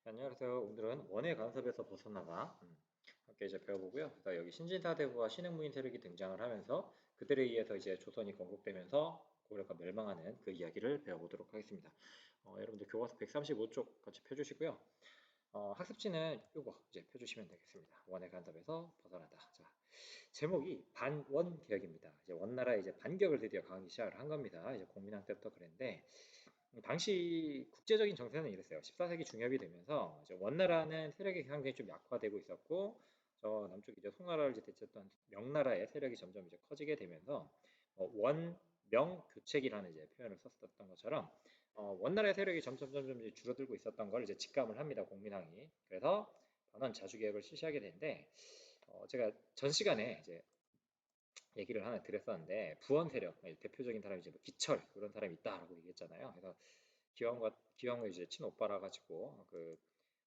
안녕하세요. 오늘은 원의 간섭에서 벗어나다 함께 이제 배워보고요. 그래서 여기 신진사대부와 신흥무인 세력이 등장을 하면서 그들에 의해서 이제 조선이 건국되면서 고려가 멸망하는 그 이야기를 배워보도록 하겠습니다. 여러분들 교과서 135쪽 같이 펴주시고요. 학습지는 요거 이제 펴주시면 되겠습니다. 원의 간섭에서 벗어나다. 자, 제목이 반원 개혁입니다. 이제 원나라의 이제 반격을 드디어 강하게 시작을 한 겁니다. 이제 공민왕 때부터 그랬는데 당시 국제적인 정세는 이랬어요. 14세기 중엽이 되면서 이제 원나라는 세력이 상당히 좀 약화되고 있었고, 저 남쪽 이제 송나라를 이제 대체했던 명나라의 세력이 점점 이제 커지게 되면서 원, 명 교책이라는 이제 표현을 썼었던 것처럼 원나라의 세력이 점점 이제 줄어들고 있었던 걸 이제 직감을 합니다. 공민왕이. 그래서 반원 자주 개혁을 실시하게 되는데 제가 전 시간에 이제 얘기를 하나 드렸었는데 부원 세력 대표적인 사람이 이제 뭐 기철 그런 사람이 있다라고 얘기했잖아요. 그래서 기왕과 이제 친오빠라 가지고 그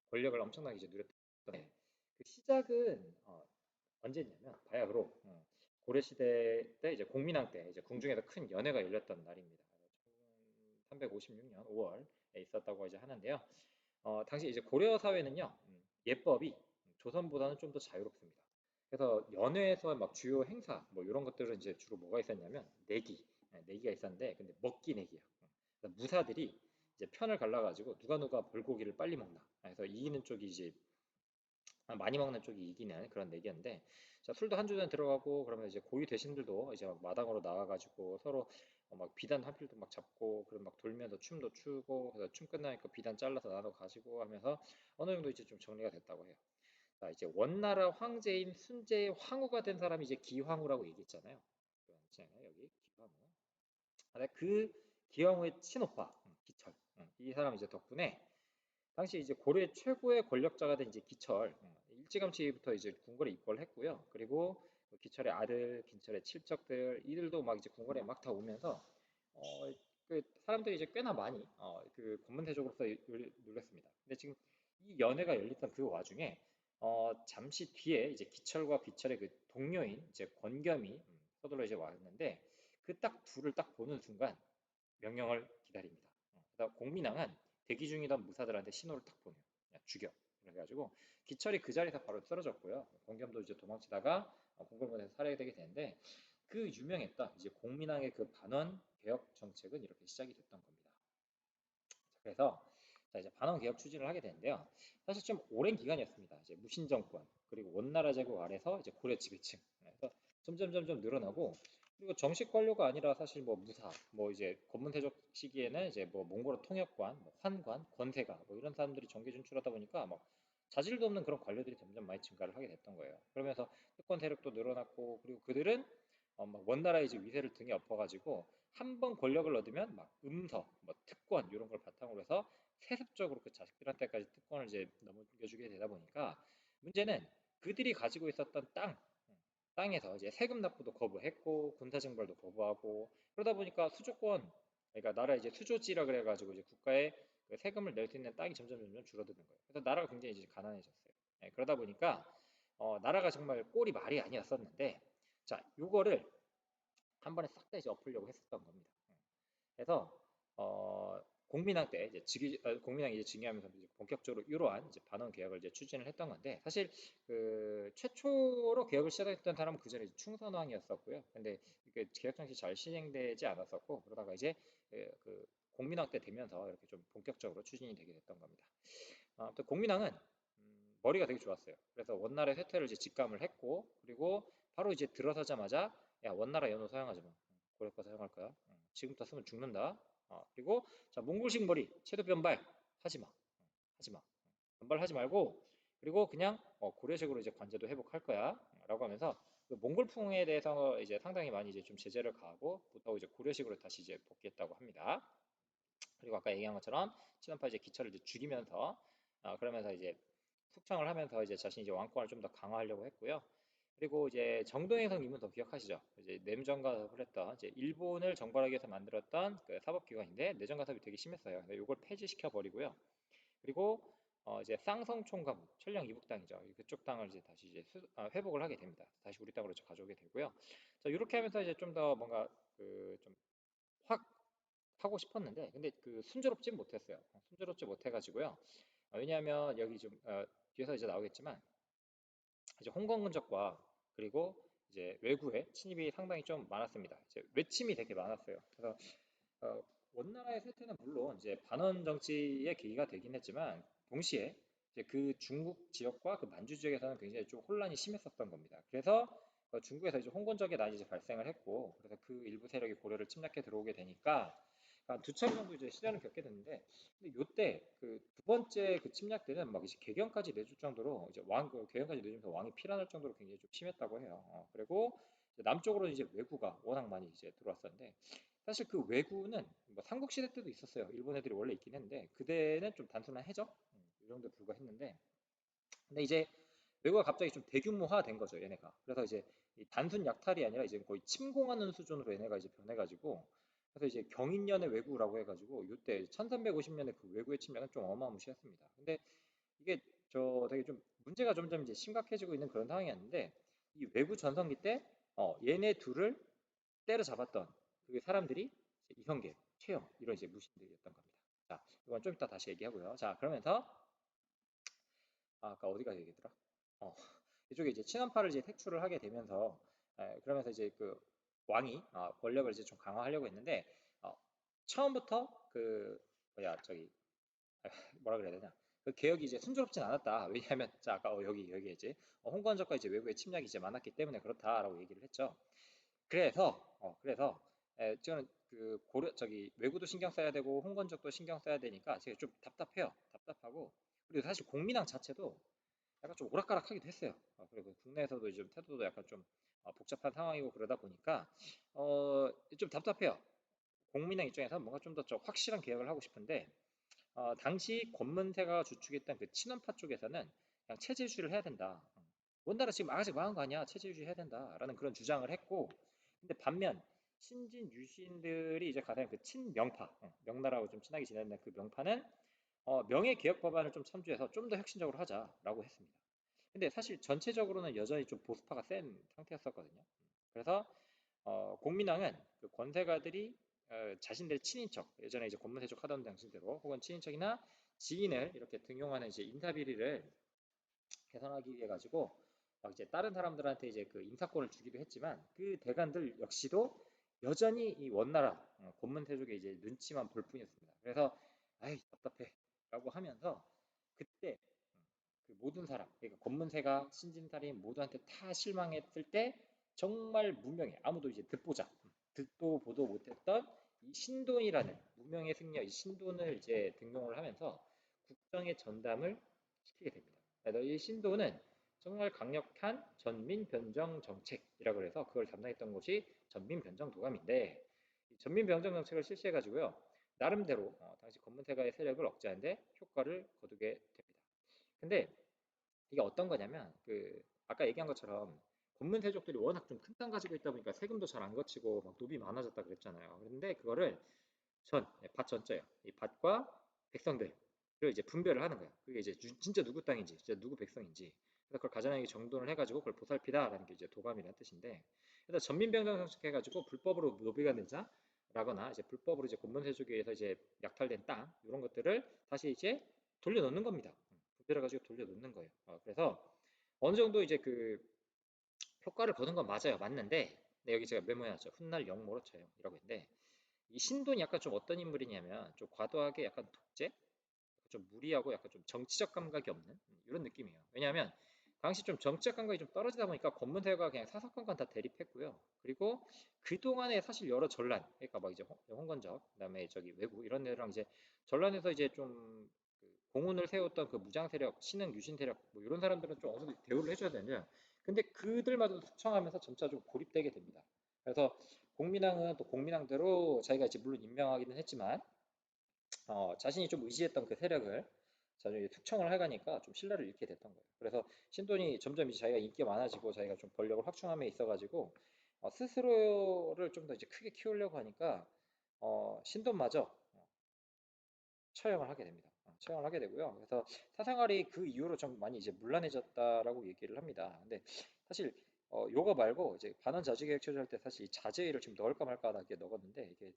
권력을 엄청나게 이제 누렸던 그 시작은 언제냐면 바야흐로 고려 시대 때 이제 공민왕 때 이제 궁중에서 큰 연회가 열렸던 날입니다. 1356년 5월에 있었다고 이제 하는데요. 당시 이제 고려 사회는요, 예법이 조선보다는 좀 더 자유롭습니다. 그래서 연회에서 막 주요 행사 뭐 이런 것들은 이제 주로 뭐가 있었냐면 내기, 내기가 있었는데 근데 먹기 내기야. 그래서 무사들이 이제 편을 갈라가지고 누가 불고기를 빨리 먹나. 그래서 이기는 쪽이 이제 많이 먹는 쪽이 이기는 그런 내기였는데 자, 술도 한 주전 들어가고 그러면 이제 고위 대신들도 이제 막 마당으로 나와가지고 서로 막 비단 한 필도 막 잡고 그리고 막 돌면서 춤도 추고 그래서 춤 끝나니까 비단 잘라서 나눠 가지고 하면서 어느 정도 이제 좀 정리가 됐다고 해요. 자, 이제 원나라 황제인 순제의 황후가 된 사람이 이제 기황후라고 얘기했잖아요. 있잖아요, 여기 기황후. 근데 그 기황후의 친오빠 기철. 이 사람 이제 덕분에 당시 이제 고려의 최고의 권력자가 된 이제 기철 일찌감치부터 이제 궁궐에 입건을 했고요. 그리고 그 기철의 아들, 기철의 칠적들 이들도 막 이제 궁궐에 막 다 오면서 그 사람들이 이제 꽤나 많이 그 권문대적으로서 놀랐습니다. 근데 지금 이 연회가 열렸던 그 와중에 잠시 뒤에 이제 기철과 기철의 그 동료인 이제 권겸이 서둘러 이제 왔는데 그 딱 둘을 딱 보는 순간 명령을 기다립니다. 그래서 공민왕은 대기 중이던 무사들한테 신호를 딱 보내요. 그냥 죽여. 그래가지고 기철이 그 자리에서 바로 쓰러졌고요. 공겸도 이제 도망치다가 공갈모에서 살해되게 되는데 그 유명했던 이제 공민왕의 그 반원 개혁 정책은 이렇게 시작이 됐던 겁니다. 그래서 자, 이제 반원 개혁 추진을 하게 되는데요. 사실 좀 오랜 기간이었습니다. 이제 무신 정권 그리고 원나라 제국 아래서 이제 고려 지배층 그래서 점점 늘어나고 그리고 정식 관료가 아니라 사실 뭐 무사 뭐 이제 권문태족 시기에는 이제 뭐 몽골어 통역관, 뭐 환관, 권세가 뭐 이런 사람들이 정계 진출하다 보니까 뭐 자질도 없는 그런 관료들이 점점 많이 증가를 하게 됐던 거예요. 그러면서 특권 세력도 늘어났고 그리고 그들은 막 원나라의 이제 위세를 등에 업어가지고 한 번 권력을 얻으면 막 음서, 뭐 특권 이런 걸 바탕으로 해서 세습적으로 그 자식들한테까지 특권을 이제 넘겨주게 되다 보니까 문제는 그들이 가지고 있었던 땅에서 이제 세금 납부도 거부했고 군사 징벌도 거부하고 그러다 보니까 수조권, 그러니까 나라 이제 수조지라 그래가지고 이제 국가에 그 세금을 낼 수 있는 땅이 점점 줄어드는 거예요. 그래서 나라가 굉장히 이제 가난해졌어요. 그러다 보니까 나라가 정말 꼴이 말이 아니었었는데 자, 요거를 한 번에 싹 다 이제 엎으려고 했었던 겁니다. 그래서 공민왕 때 이제 공민왕이 이제 즉위하면서 이제 본격적으로 이러한 이제 반원 개혁을 이제 추진을 했던 건데 사실 그 최초로 개혁을 시작했던 사람은 그 전에 충선왕이었었고요. 근데 이게 개혁 정책이 잘 시행되지 않았었고 그러다가 이제 그 공민왕 때 되면서 이렇게 좀 본격적으로 추진이 되게 됐던 겁니다. 아무튼 공민왕은 머리가 되게 좋았어요. 그래서 원나라의 쇠퇴를 이제 직감을 했고 그리고 바로 이제 들어서자마자 야 원나라 연호 사용하지 마. 고려 거 사용할 거야. 지금부터 쓰면 죽는다. 그리고 자 몽골식 머리 채도 변발 하지 마. 하지 마. 변발하지 말고 그리고 그냥 고려식으로 이제 관제도 회복할 거야. 라고 하면서 그 몽골풍에 대해서 이제 상당히 많이 이제 좀 제재를 가하고 부터 이제 고려식으로 다시 이제 복귀했다고 합니다. 그리고 아까 얘기한 것처럼 친원파 이제 기철을 이제 죽이면서 그러면서 이제 숙청을 하면서 이제 자신이 이제 왕권을 좀 더 강화하려고 했고요. 그리고 이제 정동행성 이문 더 기억하시죠? 이제 내정가섭을 했던 이제 일본을 정벌하기 위해서 만들었던 그 사법기관인데 내정가섭이 되게 심했어요. 근데 이걸 폐지시켜 버리고요. 그리고 이제 쌍성총가부 천령 이북당이죠. 그쪽 땅을 이제 다시 이제 회복을 하게 됩니다. 다시 우리 땅으로 가져오게 되고요. 자 이렇게 하면서 이제 좀 더 뭔가 그좀확 하고 싶었는데 근데 그 순조롭지 못했어요. 순조롭지 못해가지고요. 왜냐하면 여기 좀 뒤에서 이제 나오겠지만 이제 홍건 근접과 그리고 이제 외구의 침입이 상당히 좀 많았습니다. 이제 외침이 되게 많았어요. 그래서 어, 원나라의 쇠퇴는 물론 이제 반원 정치의 계기가 되긴 했지만 동시에 이제 그 중국 지역과 그 만주 지역에서는 굉장히 좀 혼란이 심했었던 겁니다. 그래서 중국에서 이제 홍건적의 난이 이제 발생을 했고, 그래서 그 일부 세력이 고려를 침략해 들어오게 되니까 한 두 차례 정도 이제 시련을 겪게 됐는데, 근데 요때 그 두 번째 그 침략 때는 막 이제 개경까지 내줄 정도로 이제 개경까지 내주면서 왕이 피란할 정도로 굉장히 좀 심했다고 해요. 그리고 이제 남쪽으로 이제 왜구가 워낙 많이 이제 들어왔었는데 사실 그 왜구는 뭐 삼국시대 때도 있었어요. 일본 애들이 원래 있긴 했는데 그때는 좀 단순한 해적 이 정도 불과했는데 근데 이제 왜구가 갑자기 좀 대규모화된 거죠 얘네가. 그래서 이제 이 단순 약탈이 아니라 이제 거의 침공하는 수준으로 얘네가 이제 변해가지고 그래서 이제 경인년의 왜구라고 해가지고 이때 1350년에 그 왜구의 침략은 좀 어마무시했습니다. 근데 이게 저 되게 좀 문제가 점점 이제 심각해지고 있는 그런 상황이었는데 이 왜구 전성기 때 얘네 둘을 때려잡았던 그 사람들이 이제 이성계, 최영 이런 이제 무신들이었던 겁니다. 자, 이건 좀 이따 다시 얘기하고요. 자, 그러면서 까 어디가 얘기더라? 어, 이쪽에 이제 친원파를 이제 택출을 하게 되면서 그러면서 이제 그 왕이 권력을 이제 좀 강화하려고 했는데 어, 처음부터 그 뭐야 저기 뭐라 그래야 되냐? 그 개혁이 이제 순조롭진 않았다. 왜냐하면 자 아까 여기 이제 홍건적과 이제 외국의 침략이 이제 많았기 때문에 그렇다라고 얘기를 했죠. 그래서 저는 그 고려 저기 외구도 신경 써야 되고 홍건적도 신경 써야 되니까 제가 좀 답답해요. 답답하고 그리고 사실 공민왕 자체도 약간 좀 오락가락하기도 했어요. 그리고 국내에서도 좀 태도도 약간 좀 복잡한 상황이고 그러다 보니까 좀 답답해요. 공민왕 입장에서 뭔가 좀 더 확실한 계획을 하고 싶은데 당시 권문세가 주축했던 그 친원파 쪽에서는 그냥 체제 유지를 해야 된다. 원나라 지금 아직 망한 거 아니야? 체제 유지해야 된다라는 그런 주장을 했고, 근데 반면 신진 유신들이 이제 가장 그 친명파, 명나라하고 좀 친하게 지내는 그 명파는 명예 개혁 법안을 좀 첨지해서 좀 더 혁신적으로 하자라고 했습니다. 근데 사실 전체적으로는 여전히 좀 보수파가 센 상태였었거든요. 그래서 공민왕은 그 권세가들이 자신들의 친인척, 예전에 이제 권문세족 하던 당시대로 혹은 친인척이나 지인을 이렇게 등용하는 이제 인사비리를 개선하기 위해 가지고 막 이제 다른 사람들한테 이제 그 인사권을 주기도 했지만 그 대관들 역시도 여전히 이 원나라 권문세족의 이제 눈치만 볼 뿐이었습니다. 그래서 아이 답답해라고 하면서 그때 그 모든 사람, 그러니까 권문세가 신진살인 모두한테 다 실망했을 때 정말 무명해 아무도 이제 듣도 보도 못했던 이 신돈이라는 무명의 승려 이 신돈을 이제 등용을 하면서 국정의 전담을 시키게 됩니다. 그래서 이 신돈은 정말 강력한 전민 변정 정책이라고 해서 그걸 담당했던 곳이 전민 변정 도감인데 이 전민 변정 정책을 실시해 가지고요 나름대로 당시 권문세가의 세력을 억제하는데 효과를 거두게 됩니다. 근데 이게 어떤 거냐면 그 아까 얘기한 것처럼 권문세족들이 워낙 좀 큰 땅 가지고 있다 보니까 세금도 잘 안 거치고 막 노비 많아졌다 그랬잖아요. 그런데 그거를 밭 전체예요. 이 밭과 백성들을 이제 분별을 하는 거예요. 그게 이제 진짜 누구 땅인지, 진짜 누구 백성인지. 그래서 그걸 가자나기 정돈을 해가지고 그걸 보살피다라는 게 이제 도감이라는 뜻인데, 그래서 전민병정 정책해가지고 불법으로 노비가 된 자라거나 이제 불법으로 이제 권문세족에 의해서 이제 약탈된 땅 이런 것들을 다시 이제 돌려놓는 겁니다. 분별해가지고 돌려놓는 거예요. 그래서 어느 정도 이제 그 효과를 거둔 건 맞아요. 맞는데, 네, 여기 제가 메모해놨죠. 훗날 영모로 쳐요. 이라고 했는데, 이 신돈이 약간 좀 어떤 인물이냐면 좀 과도하게 약간 독재, 좀 무리하고 약간 좀 정치적 감각이 없는 이런 느낌이에요. 왜냐하면 당시 좀 정치적 감각이 좀 떨어지다 보니까 권문세가 그냥 사사건건 다 대립했고요. 그리고 그동안에 사실 여러 전란, 그러니까 막 이제 홍건적, 그다음에 저기 외구 이런 애들랑 이제 전란에서 이제 좀그 공훈을 세웠던 그 무장 세력, 신흥 유신 세력 뭐 이런 사람들은 좀 어느 정도 대우를 해줘야 되는데, 근데 그들마저도 숙청하면서 점차 좀 고립되게 됩니다. 그래서 공민왕은 또 공민왕대로 자기가 이제 물론 임명하기는 했지만 자신이 좀 의지했던 그 세력을 자신이 숙청을 해가니까 좀 신뢰를 잃게 됐던 거예요. 그래서 신돈이 점점 이제 자기가 인기가 많아지고 자기가 좀 권력을 확충함에 있어가지고 스스로를 좀 더 이제 크게 키우려고 하니까 신돈마저 처형을 하게 됩니다. 처형을 하게 되고요. 그래서 사생활이 그 이후로 좀 많이 이제 문란해졌다라고 얘기를 합니다. 근데 사실 요거 말고 이제 반원 자주계획 처리할 때 사실 이 자제의를 지금 넣을까 말까 하게 넣었는데 이게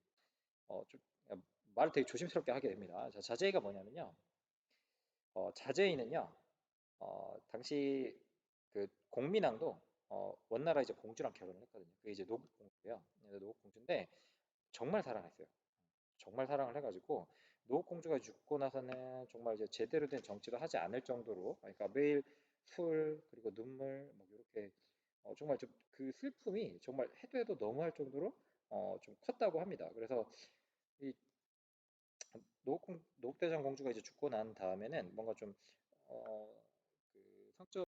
좀 말을 되게 조심스럽게 하게 됩니다. 자, 자제의가 뭐냐면요. 자제인은요, 당시 그 공민왕도 원나라 이제 공주랑 결혼을 했거든요. 그게 이제 노국공주예요. 노국공주인데 정말 사랑했어요. 정말 사랑을 해가지고 노국공주가 죽고 나서는 정말 이제 제대로 된 정치도 하지 않을 정도로, 그러니까 매일 술 그리고 눈물 뭐 이렇게 정말 좀 그 슬픔이 정말 해도 해도 너무할 정도로 좀 컸다고 합니다. 그래서 이 노국대장 공주가 이제 죽고 난 다음에는 뭔가 좀 그 성적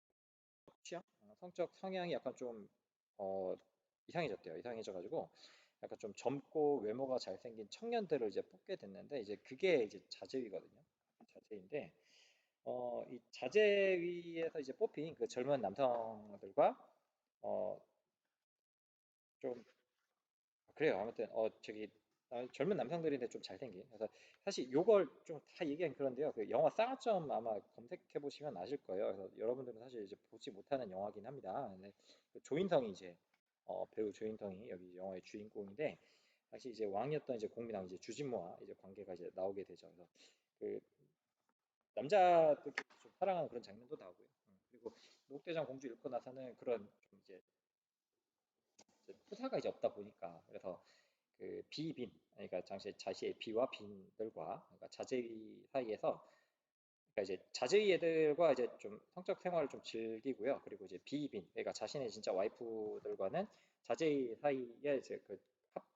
취향, 성적 성향이 약간 좀 어, 이상해졌대요. 이상해져가지고 약간 좀 젊고 외모가 잘생긴 청년들을 이제 뽑게 됐는데 이제 그게 이제 자제위거든요. 자제위인데 이 자제위에서 이제 뽑힌 그 젊은 남성들과 어, 좀 그래요. 아무튼 저기 젊은 남성들인데 좀 잘생긴. 그래서 사실 요걸 좀 다 얘기하긴 그런데요. 그 영화 쌍화점 아마 검색해 보시면 아실 거예요. 그래서 여러분들은 사실 이제 보지 못하는 영화긴 합니다. 근데 그 조인성이 이제 배우 조인성이 여기 영화의 주인공인데 당시 이제 왕이었던 이제 공민왕 이제 주진모와 이제 관계가 이제 나오게 되죠. 그래서 그 남자들끼리 좀 사랑하는 그런 장면도 나오고요. 그리고 노국대장 공주 잃고 나서는 그런 좀 이제 후사가 이제 없다 보니까 그래서 그 비빈 그러니까 당시 자시의 비와 빈들과 그러니까 자제위 사이에서 그러니까 이제 자제위 애들과 이제 좀 성적 생활을 좀 즐기고요. 그리고 이제 비빈 그러니까 자신의 진짜 와이프들과는 자제위 사이에 이제 그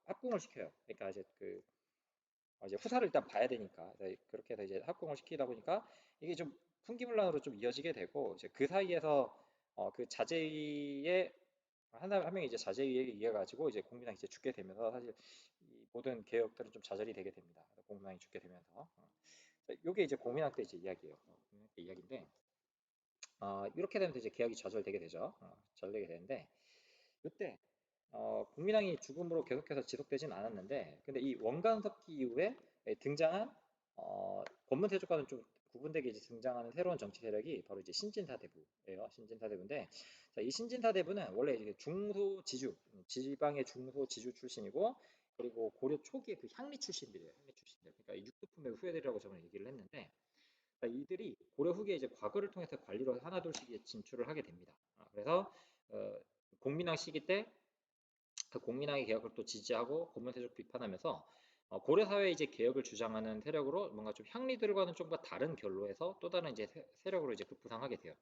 합궁을 시켜요. 그러니까 이제 그 이제 후사를 일단 봐야 되니까 그렇게 해서 이제 합궁을 시키다 보니까 이게 좀 풍기문란으로 좀 이어지게 되고 이제 그 사이에서 그 자제위의 한 명이 이제 자제위에 의해 가지고 이제 공민왕이 이제 죽게 되면서 사실 이 모든 개혁들은 좀 좌절이 되게 됩니다. 공민왕이 죽게 되면서 요게 이제 공민왕 때 이제 이야기예요. 공민왕 때 이야기인데 이렇게 되면서 이제 개혁이 좌절되게 되죠. 좌절되게 되는데 이때 국민왕이 죽음으로 계속해서 지속되진 않았는데 근데 이 원간섭기 이후에 등장한 권문세족과는 좀 구분되게 이제 등장하는 새로운 정치 세력이 바로 이제 신진사대부예요. 신진사대부인데 자, 이 신진사대부는 원래 이제 중소지주 지방의 중소지주 출신이고 그리고 고려 초기에 그 향리 출신들이에요. 향리 출신들. 그러니까 이 육두품의 후예들이라고 저는 얘기를 했는데 자, 이들이 고려 후기에 이제 과거를 통해서 관리로 하나둘씩 이제 진출을 하게 됩니다. 그래서 어, 공민왕 시기 때 그 공민왕의 개혁을 또 지지하고 고문세족 비판하면서 고려 사회의 이제 개혁을 주장하는 세력으로 뭔가 좀 향리들과는 좀 더 다른 결로에서 또 다른 이제 세력으로 이제 급부상하게 돼요.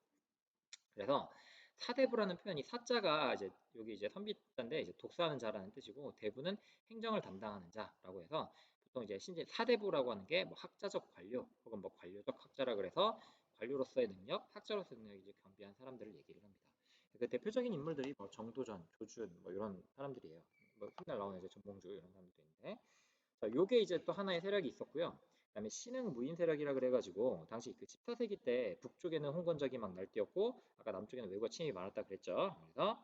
그래서 사대부라는 표현이 사자가 이제 여기 이제 선비자인데 이제 독사하는 자라는 뜻이고 대부는 행정을 담당하는 자라고 해서 보통 이제 신제 사대부라고 하는 게 뭐 학자적 관료 혹은 뭐 관료적 학자라 그래서 관료로서의 능력, 학자로서의 능력이 이제 겸비한 사람들을 얘기를 합니다. 그 대표적인 인물들이 뭐 정도전, 조준 뭐 이런 사람들이에요. 뭐 훗날 나오는 이제 정봉주 이런 사람들도 있는데 자, 요게 이제 또 하나의 세력이 있었고요. 그다음에 신흥 무인 세력이라 그래가지고 당시 그 14세기 때 북쪽에는 홍건적이 막 날뛰었고 아까 남쪽에는 왜구가 침입이 많았다 그랬죠. 그래서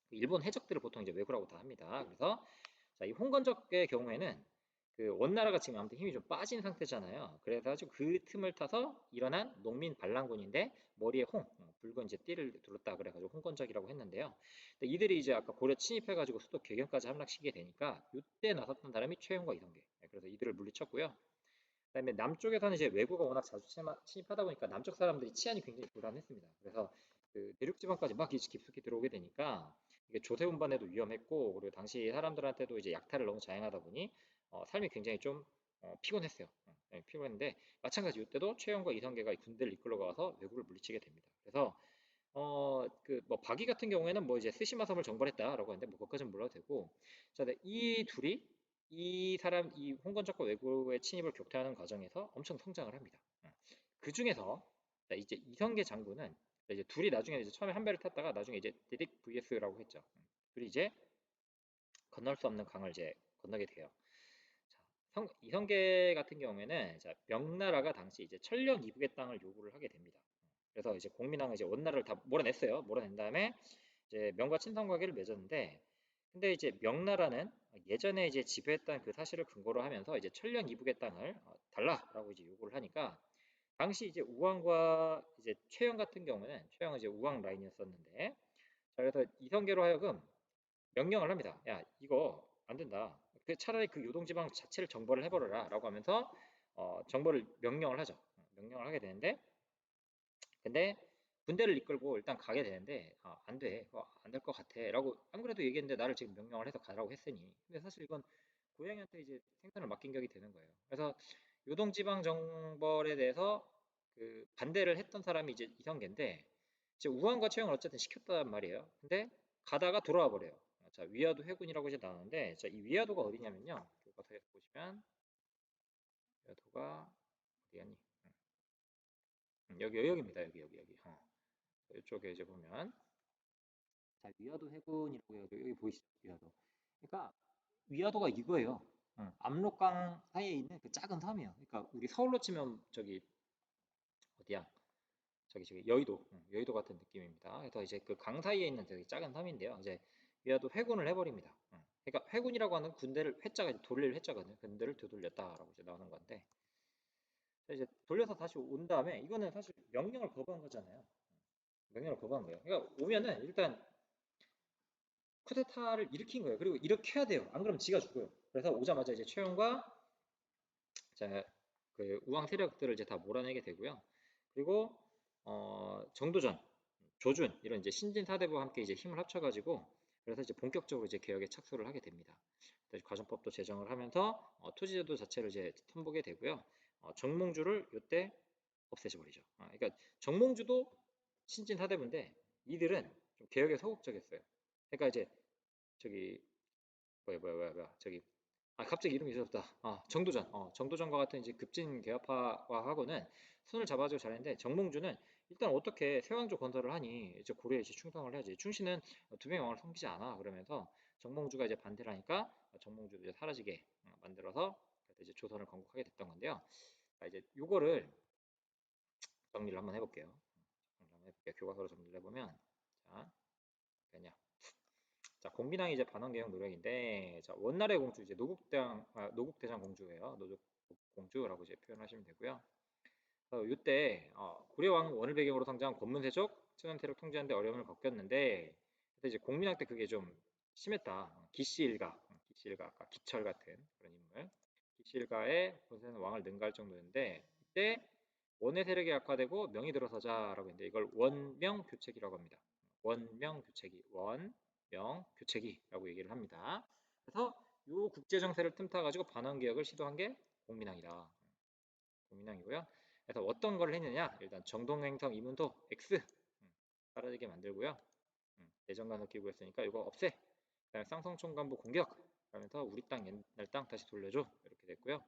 그 일본 해적들을 보통 이제 왜구라고 다 합니다. 그래서 자, 이 홍건적의 경우에는 그 원나라가 지금 아무튼 힘이 좀 빠진 상태잖아요. 그래가지고 그 틈을 타서 일어난 농민 반란군인데 머리에 붉은 이제 띠를 둘렀다 그래가지고 홍건적이라고 했는데요. 근데 이들이 이제 아까 고려 침입해가지고 수도 개경까지 함락시키게 되니까 이때 나섰던 사람이 최영과 이성계. 그래서 이들을 물리쳤고요. 그다음에 남쪽에서는 이제 왜구가 워낙 자주 침입하다 보니까 남쪽 사람들이 치안이 굉장히 불안했습니다. 그래서 그 내륙 지방까지 막 깊숙이 들어오게 되니까 이게 조세 운반에도 위험했고 그리고 당시 사람들한테도 이제 약탈을 너무 자행하다 보니 삶이 굉장히 좀 피곤했어요. 네, 피곤했는데 마찬가지 이때도 최영과 이성계가 군대를 이끌어가서 왜구를 물리치게 됩니다. 그래서 그 뭐 박이 같은 경우에는 뭐 이제 스시마 섬을 정벌했다라고 하는데 뭐 그것까지는 몰라도 되고 자, 근데 이 둘이 이 홍건적과 왜구의 침입을 격퇴하는 과정에서 엄청 성장을 합니다. 그 중에서 이제 이성계 장군은 이제 둘이 나중에 이제 처음에 한 배를 탔다가 나중에 이제 디딕 vs라고 했죠. 둘이 이제 건널 수 없는 강을 이제 건너게 돼요. 자, 이성계 같은 경우에는 자, 명나라가 당시 이제 천령 이북의 땅을 요구를 하게 됩니다. 그래서 이제 공민왕은 이제 원나라를 다 몰아냈어요. 몰아낸 다음에 이제 명과 친선 관계를 맺었는데 근데 이제 명나라는 예전에 이제 지배했던 그 사실을 근거로 하면서 이제 천령 이북의 땅을 달라라고 이제 요구를 하니까 당시 이제 우왕과 이제 최영 같은 경우는 최영은 이제 우왕 라인이었었는데 자 그래서 이성계로 하여금 명령을 합니다. 야 이거 안 된다. 차라리 그 요동지방 자체를 정벌을 해버려라라고 하면서 정벌을 명령을 하죠. 명령을 하게 되는데, 근데 군대를 이끌고 일단 가게 되는데, 안 돼, 안 될 것 같아 라고 안 그래도 얘기했는데 나를 지금 명령을 해서 가라고 했으니, 근데 사실 이건 고양이한테 이제 생선을 맡긴 격이 되는 거예요. 그래서 요동지방정벌에 대해서 그 반대를 했던 사람이 이제 이성계인데, 이제 우왕과 채용을 어쨌든 시켰단 말이에요. 근데 가다가 돌아와 버려요. 자, 위화도 회군이라고 이제 나오는데, 자, 이 위화도가 어디냐면요. 교과서에서 보시면 위화도가 어디였니? 여기입니다. 여기. 이쪽에 이제 보면, 자, 위화도 해군이라고 해요. 여기 보이시죠? 위화도. 그러니까 위화도가 이거예요. 압록강 사이에 있는 그 작은 섬이에요. 그러니까 우리 서울로 치면 저기 어디야? 저기 여의도, 여의도 같은 느낌입니다. 그래서 이제 그 강 사이에 있는 되게 작은 섬인데요. 이제 위화도 회군을 해버립니다. 그러니까 회군이라고 하는 군대를 회자가 돌릴 회자거든요. 군대를 되돌렸다라고 이제 나오는 건데, 이제 돌려서 다시 온 다음에 이거는 사실 명령을 거부한 거잖아요. 명령을 거부한 거예요. 그러니까 오면은 일단 쿠데타를 일으킨 거예요. 그리고 일으켜야 돼요. 안 그러면 지가 죽어요. 그래서 오자마자 이제 최용과 그 우왕 세력들을 이제 다 몰아내게 되고요. 그리고 정도전, 조준 이런 이제 신진 사대부와 함께 이제 힘을 합쳐가지고, 그래서 이제 본격적으로 이제 개혁에 착수를 하게 됩니다. 과정법도 제정을 하면서 토지제도 자체를 이제 선보게 되고요. 정몽주를 이때 없애져 버리죠. 그러니까 정몽주도 신진 사대부인데 이들은 좀 개혁에 소극적이었어요. 그러니까 이제 저기 뭐야 저기 갑자기 이름이 잊었다. 정도전. 정도전과 같은 이제 급진 개혁파하고는 손을 잡아주고 잘했는데, 정몽주는 일단 어떻게 세왕조 건설을 하니 이제 고려에 이제 충성을 해야지. 충신은 두 명의 왕을 섬기지 않아. 그러면서 정몽주가 이제 반대를 하니까 정몽주도 이제 사라지게 만들어서 이제 조선을 건국하게 됐던 건데요. 자, 이제 요거를 정리를 한번 해볼게요. 교과서로 정리를 해보면, 자, 그냥 자, 공민왕이 이제 반환개혁 노력인데, 자, 원나라의 공주 이제 노국대장 공주예요. 노국공주라고 이제 표현하시면 되고요. 이때 고려왕 원을 배경으로 성장한 권문세족 천연태력 통제하는데 어려움을 겪었는데, 그때 이제 공민왕 때 그게 좀 심했다. 기시일가 아까 기철 같은 그런 인물. 기시일가의 권세는 왕을 능가할 정도였는데, 이때 원의 세력이 약화되고 명이 들어서자라고 했는데, 이걸 원명교책이라고 합니다. 원명교책이 원명교책이라고 얘기를 합니다. 그래서 이 국제 정세를 틈타 가지고 반환 개혁을 시도한 게 공민왕이다. 공민왕이고요. 그래서 어떤 걸 했느냐? 일단 정동행성 이문도 X 사라지게 만들고요. 내정간섭 기구했으니까 이거 없애. 그다음에 쌍성총관부 공격. 그러면서 우리 땅 옛날 땅 다시 돌려줘. 이렇게 됐고요.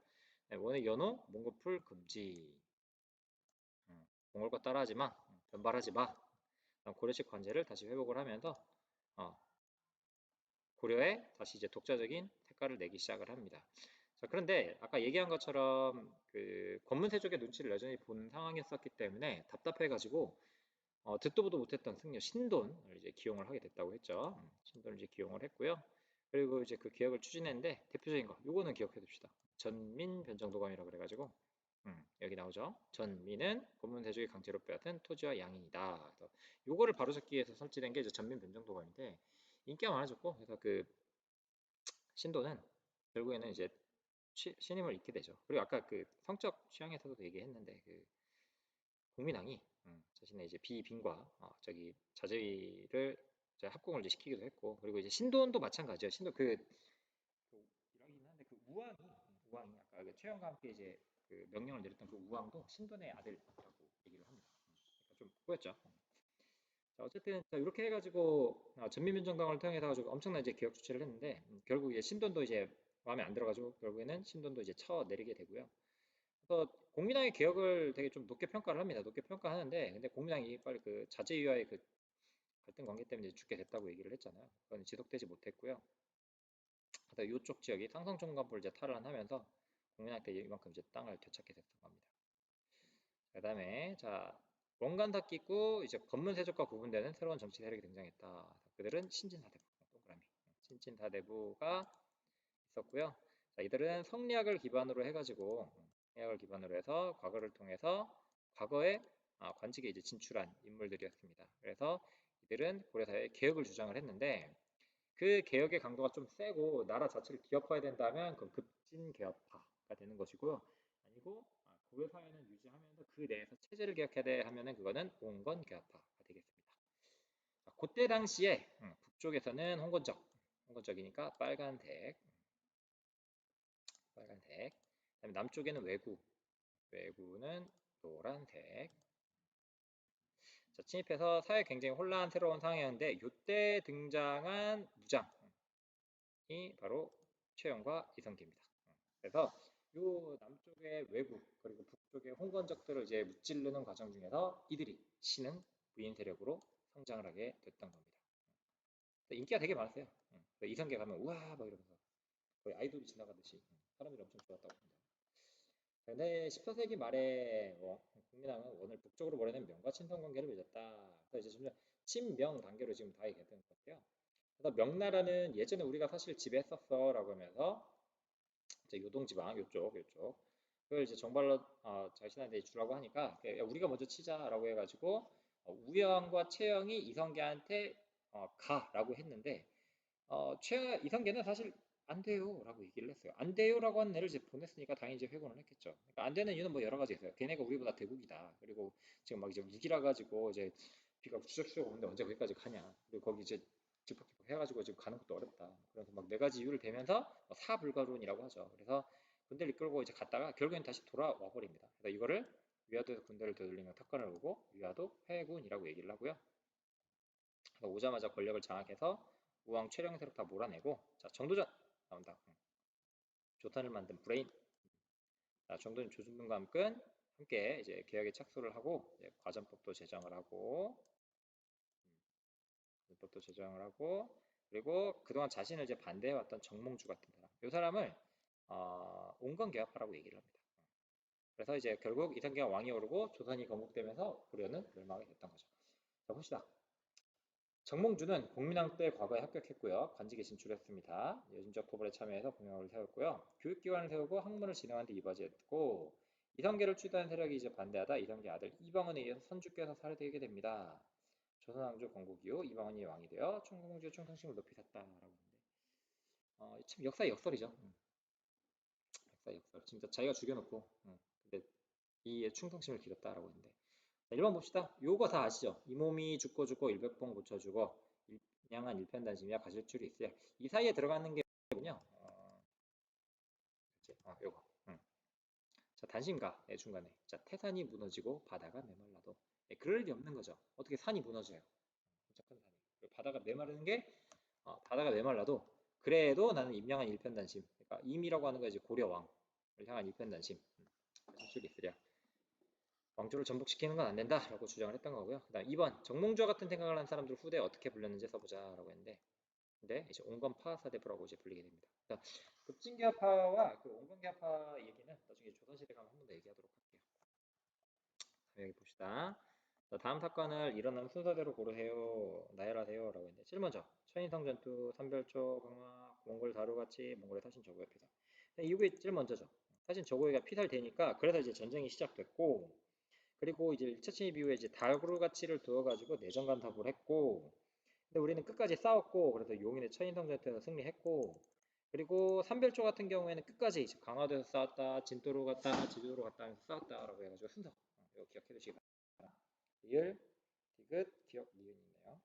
원의 연호 몽고풀 금지. 몽골과 따라하지 마. 변발하지 마. 고려식 관제를 다시 회복을 하면서 어, 고려에 다시 이제 독자적인 색깔을 내기 시작을 합니다. 자, 그런데 아까 얘기한 것처럼 그 권문세족의 눈치를 여전히 본 상황이었기 때문에 답답해가지고 듣도 보도 못했던 승려 신돈을 이제 기용을 하게 됐다고 했죠. 신돈을 이제 기용을 했고요. 그리고 이제 그 개혁을 추진했는데 대표적인 거, 요거는 기억해 둡시다. 전민 변정도감이라고 그래가지고 여기 나오죠. 전민은 권문세족이 강제로 빼앗은 토지와 양인이다. 그래서 요거를 바로잡기 위해서 설치된 게 이제 전민 변정도감인데 인기가 많아졌고, 그래서 그 신도는 결국에는 이제 신임을 잃게 되죠. 그리고 아까 그 성적 취향에서도 얘기했는데, 그 국민왕이 자신의 이제 비빈과 저기 자제위를 이제 합공을 이제 시키기도 했고, 그리고 이제 신도도 마찬가지예요. 신도 이라긴 한데 그 우왕이 아까 그 최영과 함께 이제 그 명령을 내렸던 그 우왕도 신돈의 아들이라고 얘기를 합니다. 그러니까 좀 꼬였죠. 자, 어쨌든 이렇게 해가지고 전민민정당을 통해서 가지고 엄청난 이제 개혁 조치를 했는데, 결국 이제 신돈도 이제 마음에 안 들어가지고 결국에는 신돈도 이제 쳐내리게 되고요. 그래서 공민왕의 개혁을 되게 좀 높게 평가를 합니다. 높게 평가하는데, 근데 공민왕이 빨리 그 자제위와의 그 갈등 관계 때문에 죽게 됐다고 얘기를 했잖아요. 그건 지속되지 못했고요. 그래서 이쪽 지역이 상성총관부를 이제 탈환하면서 공민왕한테 이만큼 이제 땅을 되찾게 됐던 겁니다. 그다음에 자, 원간다끼고 이제 검문세족과 구분되는 새로운 정치 세력이 등장했다. 그들은 신진사대부, 동그라미. 신진사대부가 있었고요. 자, 이들은 성리학을 기반으로 해가지고 성리학을 기반으로 해서 과거를 통해서 과거에 관직에 이제 진출한 인물들이었습니다. 그래서 이들은 고려사회의 개혁을 주장을 했는데, 그 개혁의 강도가 좀 세고 나라 자체를 기업화해야 된다면 그 급진 개혁파가 되는 것이고요. 아니고 고려 사회는 유지하면서 그 내에서 체제를 개혁해야 돼 하면은 그거는 온건개혁파가 되겠습니다. 자, 그때 당시에 북쪽에서는 홍건적이니까 빨간색. 그다음에 남쪽에는 외구는 노란색. 자, 침입해서 사회 굉장히 혼란스러운 상황이었는데 이때 등장한 무장이 바로 최영과 이성계입니다. 그래서 요 남쪽의 외국 그리고 북쪽의 홍건적들을 이제 무찌르는 과정 중에서 이들이 신흥 부인 세력으로 성장을 하게 됐던 겁니다. 인기가 되게 많았어요. 이성계 가면 우와 막 이러면서 거의 아이돌이 지나가듯이 사람들이 엄청 좋았다고 합니다. 근데 14세기 말에 국민왕은 원을 북쪽으로 몰아낸 명과 친선 관계를 맺었다. 그래서 이제 점점 친명 단계로 지금 다 이게 되는 것 같아요. 그래서 명나라는 예전에 우리가 사실 지배했었어라고 하면서 이제 요동지방 요쪽 그걸 이제 정발로 자신한테 주라고 하니까 야, 우리가 먼저 치자라고 해가지고 우영과 최영이 이성계한테 가라고 했는데 이성계는 사실 안 돼요라고 얘기를 했어요. 안 돼요라고 하는 애를 이제 보냈으니까 당연히 이제 회고는 했겠죠. 그러니까 안 되는 이유는 뭐 여러 가지 있어요. 걔네가 우리보다 대국이다. 그리고 지금 막 이제 무기라 가지고 이제 비가 추적추적 오는데 언제 거기까지 가냐. 그리고 거기 이제 뒷박뒷박 해가지고 지금 가는 것도 어렵다. 그래서 막 네 가지 이유를 대면서 사불가론이라고 하죠. 그래서 군대를 이끌고 이제 갔다가 결국엔 다시 돌아와 버립니다. 그래서 이거를 위화도에서 군대를 되돌리며 탁관을 오고 위화도 회군이라고 얘기를 하고요. 오자마자 권력을 장악해서 우왕 최령 세력 다 몰아내고 자 정도전 나온다. 조탄을 만든 브레인. 자, 정도전 조준동과 함께 이제 개혁에 착수를 하고 과전법도 제정을 하고 법도 제정을 하고 그리고 그동안 자신을 이제 반대해왔던 정몽주 같은 사람. 이 사람을 온건개혁파라고 얘기를 합니다. 그래서 이제 결국 이성계가 왕이 오르고 조선이 건국되면서 고려는 멸망이 됐던 거죠. 자 봅시다. 정몽주는 국민왕 때 과거에 합격했고요. 관직에 진출했습니다. 여진적 도발에 참여해서 공약을 세웠고요. 교육기관을 세우고 학문을 진흥하는 데 이바지했고 이성계를 추대한 세력이 이제 반대하다 이성계 아들 이방원에 의해서 선주께서 살해되게 됩니다. 조선왕조 건국 이후 이방원이 왕이 되어 충성주의 충성심을 높이 샀다라고 하는데 참 역사의 역설이죠. 역사의 역설. 진짜 자기가 죽여놓고 근데 이 충성심을 기렸다라고 했는데 1번 봅시다. 요거 다 아시죠? 이 몸이 죽고 일백봉 고쳐주고 양한 일편단심이야 가실 줄이 있어요. 이 사이에 들어가는 게 뭐냐? 요거. 자, 단심가 중간에. 자, 태산이 무너지고 바다가 메말라도. 그럴 일이 없는 거죠. 어떻게 산이 무너져요? 착한 산이. 그리고 바다가 메마르는 게 바다가 메말라도 그래도 나는 임양한 일편단심. 그러니까 임이라고 하는 거 이제 고려왕을 향한 일편단심. 가실 줄이 있으랴. 왕조를 전복시키는 건 안 된다라고 주장을 했던 거고요. 그다음 2번 정몽주와 같은 생각을 한 사람들 후대에 어떻게 불렸는지 써보자라고 했는데 근데 이제 온건파사대부라고 이제 불리게 됩니다. 그러니까 급진개파와 그 온건개파 얘기는 나중에 조선시대 가면 한 번 더 얘기하도록 할게요. 여기 봅시다. 자, 다음 사건을 일어난 순서대로 고르세요. 나열하세요라고 했는데 제일 먼저 천인성 전투, 삼별초, 강화, 몽골 다루같이 몽골의 사신 저고의 피살. 이게 제일 먼저죠. 사신 저고의가 피살되니까 그래서 이제 전쟁이 시작됐고 그리고 이제 1차 침입 이후에 이제 다루가치를 두어가지고 내정 간섭을 했고 근데 우리는 끝까지 싸웠고 그래서 용인의 천인성 전투에서 승리했고 그리고 삼별조 같은 경우에는 끝까지 이제 강화도에서 싸웠다 진도로 갔다 지도로 갔다 하면서 싸웠다라고 해가지고 순서 이거 기억해 두시기 바랍니다. 리을, 디귿, 기억, 니은이 있네요.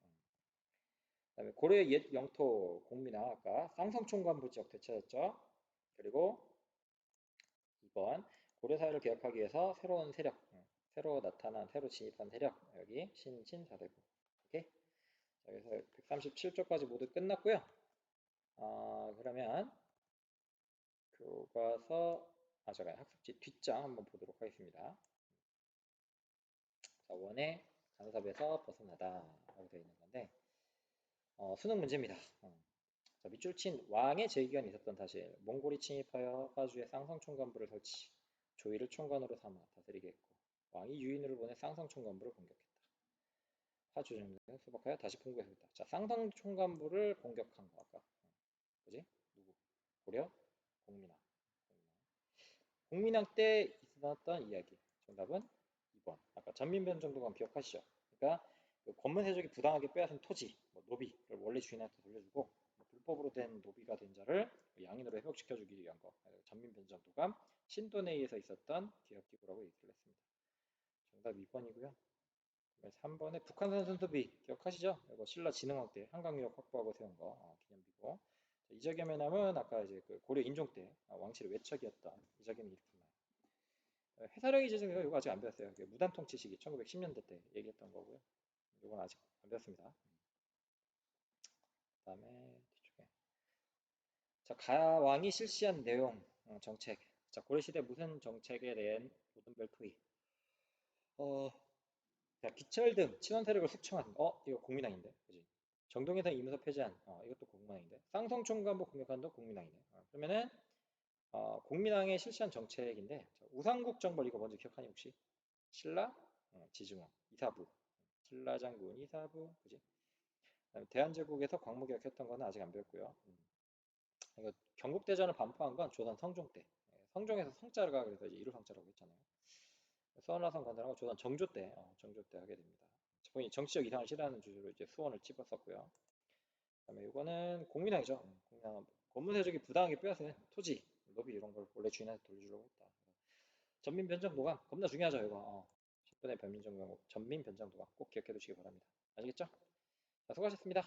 그다음에 고려의 옛 영토 공민왕 아까 쌍성총관부 지역 되찾았죠. 그리고 2번 고려 사회를 개혁하기 위해서 새로운 세력 새로 나타난 새로 진입한 세력 여기 신사대부 오케이. 자, 그래서 137조까지 모두 끝났고요. 그러면 교과서 잠깐 학습지 뒷장 한번 보도록 하겠습니다. 자, 원의 간섭에서 벗어나다 라고 되어 있는 건데 수능 문제입니다. 자, 밑줄 친 왕의 재기관이 있었던 사실 몽골이 침입하여 화주에 쌍성총관부를 설치 조이를 총관으로 삼아 다스리게 했고 왕이 유인을 보내 쌍성총관부를 공격했다. 화주 정도에 수박하여 다시 풍부했습니다. 자, 쌍성총관부를 공격한 거 아까 뭐지? 누구? 고려? 공민왕. 공민왕 때 있었던 이야기. 정답은 2번. 아까 전민변 정도만 기억하시죠? 그러니까 그 권문세족이 부당하게 빼앗은 토지, 뭐 노비를 원래 주인한테 돌려주고 뭐 불법으로 된 노비가 된 자를 양인으로 회복시켜주기 위한 거. 전민 변정도감 신돈에 의해서 있었던 기업기구라고 얘기를 했습니다. 정답 2번이고요. 3번에 북한산 선수비 기억하시죠? 이거 신라 진흥왕 때 한강 유역 확보하고 세운 거 기념비고. 이적겸의 남은 아까 이제 그 고려 인종 때 왕실의 외척이었던 이적겸이 일으킨 말. 해사령이 제정이가 이거 아직 안 배웠어요. 무단 통치 시기 1910년대 때 얘기했던 거고요. 이건 아직 안 배웠습니다. 그다음에 뒤쪽에 자 가왕이 실시한 내용 정책. 자 고려시대 무슨 정책에 대한 모든별 토의. 자, 기철 등 친원 세력을 숙청한 이거 국민왕인데 그지? 정동에서 임서 폐지한 이것도 국민왕인데 쌍성총관부 공격한도 국민왕이네. 그러면은 국민왕의 실시한 정책인데 자, 우상국 정벌 이거 먼저 기억하니 혹시? 신라 지증원 이사부 신라 장군 이사부 그지? 그다음에 대한제국에서 광무개혁했던 거는 아직 안 배웠고요. 이거 경국대전을 반포한 건 조선 성종 때. 성종에서 성자가 그래서 이제 이루성자라고 했잖아요. 수원라성 건설하고 조선 정조 때, 정조 때 하게 됩니다. 본인이 정치적 이상을 싫어하는 주제로 이제 수원을 집었었고요. 그다음에 이거는 공민왕이죠. 공민왕은 권문세족이 부당하게 빼앗은 토지, 노비 이런 걸 원래 주인한테 돌려주려고 했다. 전민 변정 도감 겁나 중요하죠 이거. 10분의 전민 변정 도감 꼭 기억해 두시기 바랍니다. 아시겠죠? 자, 수고하셨습니다.